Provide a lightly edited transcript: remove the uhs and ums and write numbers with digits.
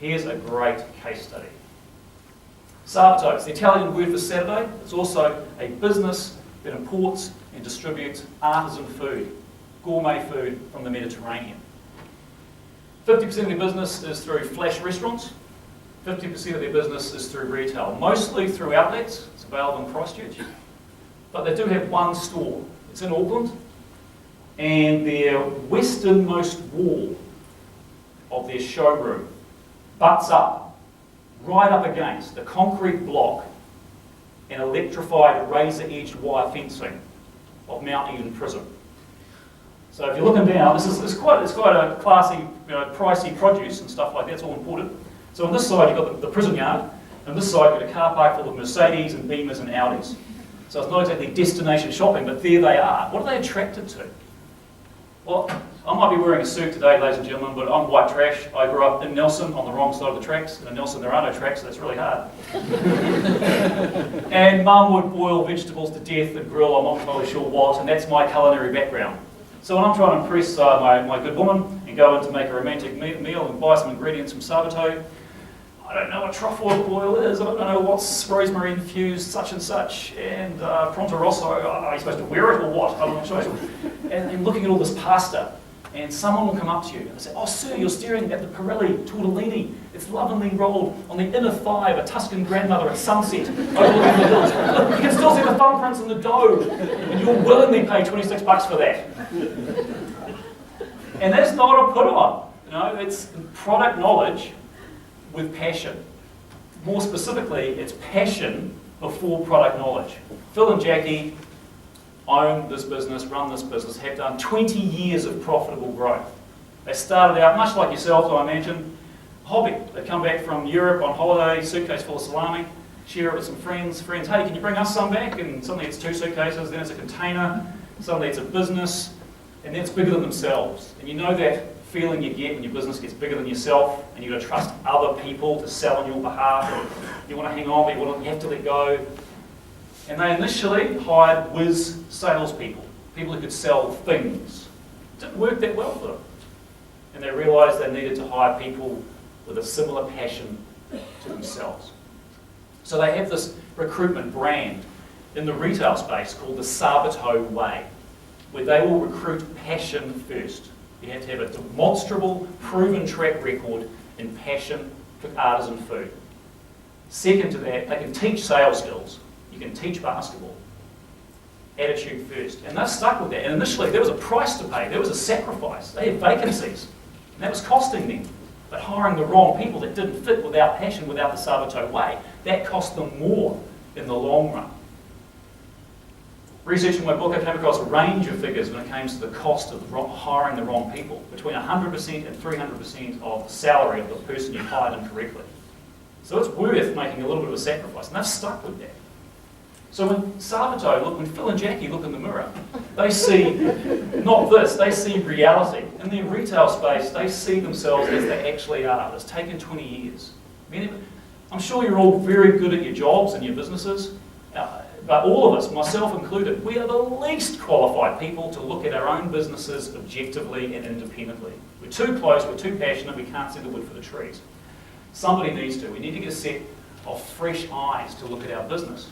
Here's a great case study. Sabato, it's the Italian word for Saturday. It's also a business that imports and distributes artisan food, gourmet food from the Mediterranean. 50% of their business is through flash restaurants. 50% of their business is through retail, mostly through outlets. It's available in Christchurch. But they do have one store. It's in Auckland. And their westernmost wall of their showroom butts up, right up against the concrete block and electrified razor-edged wire fencing of Mount Eden Prison. So if you're looking down, it's quite a classy, pricey produce and stuff like that. It's all imported. So on this side you've got the prison yard, and on this side you've got a car park full of Mercedes and Beamers and Audis. So it's not exactly destination shopping, but there they are. What are they attracted to? Well, I might be wearing a suit today, ladies and gentlemen, but I'm white trash. I grew up in Nelson on the wrong side of the tracks, and in Nelson there are no tracks, so that's really hard. And Mum would boil vegetables to death and grill, I'm not entirely sure what, and that's my culinary background. So when I'm trying to impress my good woman and go in to make a romantic meal and buy some ingredients from Sabato, I don't know what truffle oil is, I don't know what's rosemary infused such and such, and Pronto Rosso, are you supposed to wear it or what? I'm not sure. And looking at all this pasta, and someone will come up to you and say, "Oh sir, you're staring at the Pirelli tortellini. It's lovingly rolled on the inner thigh of a Tuscan grandmother at sunset overlooking the hills. Look, you can still see the thumbprints in the dough, and you'll willingly pay $26 for that." And that's not a put on. It's product knowledge with passion. More specifically, it's passion before product knowledge. Phil and Jackie own this business, run this business, have done 20 years of profitable growth. They started out, much like yourself, I imagine, hobby. They come back from Europe on holiday, suitcase full of salami, share it with some friends. Friends, hey, can you bring us some back? And suddenly it's 2 suitcases, then it's a container, suddenly it's a business, and then it's bigger than themselves. And you know that feeling you get when your business gets bigger than yourself, and you've got to trust other people to sell on your behalf. You want to hang on, but you have to let go. And they initially hired whiz salespeople, people who could sell things. It didn't work that well for them. And they realised they needed to hire people with a similar passion to themselves. So they have this recruitment brand in the retail space called the Sabato Way, where they will recruit passion first. You have to have a demonstrable, proven track record in passion for artisan food. Second to that, they can teach sales skills. You can teach basketball. Attitude first. And they're stuck with that. And initially, there was a price to pay. There was a sacrifice. They had vacancies. And that was costing them. But hiring the wrong people that didn't fit without passion, without the Sabato Way, that cost them more in the long run. Researching my book, I came across a range of figures when it came to the cost of hiring the wrong people, between 100% and 300% of the salary of the person you hired incorrectly. So it's worth making a little bit of a sacrifice, and they've stuck with that. So when Phil and Jackie look in the mirror, they see not this, they see reality. In their retail space, they see themselves as they actually are. It's taken 20 years. I'm sure you're all very good at your jobs and your businesses, but all of us, myself included, we are the least qualified people to look at our own businesses objectively and independently. We're too close, we're too passionate, we can't see the wood for the trees. Somebody needs to. We need to get a set of fresh eyes to look at our business.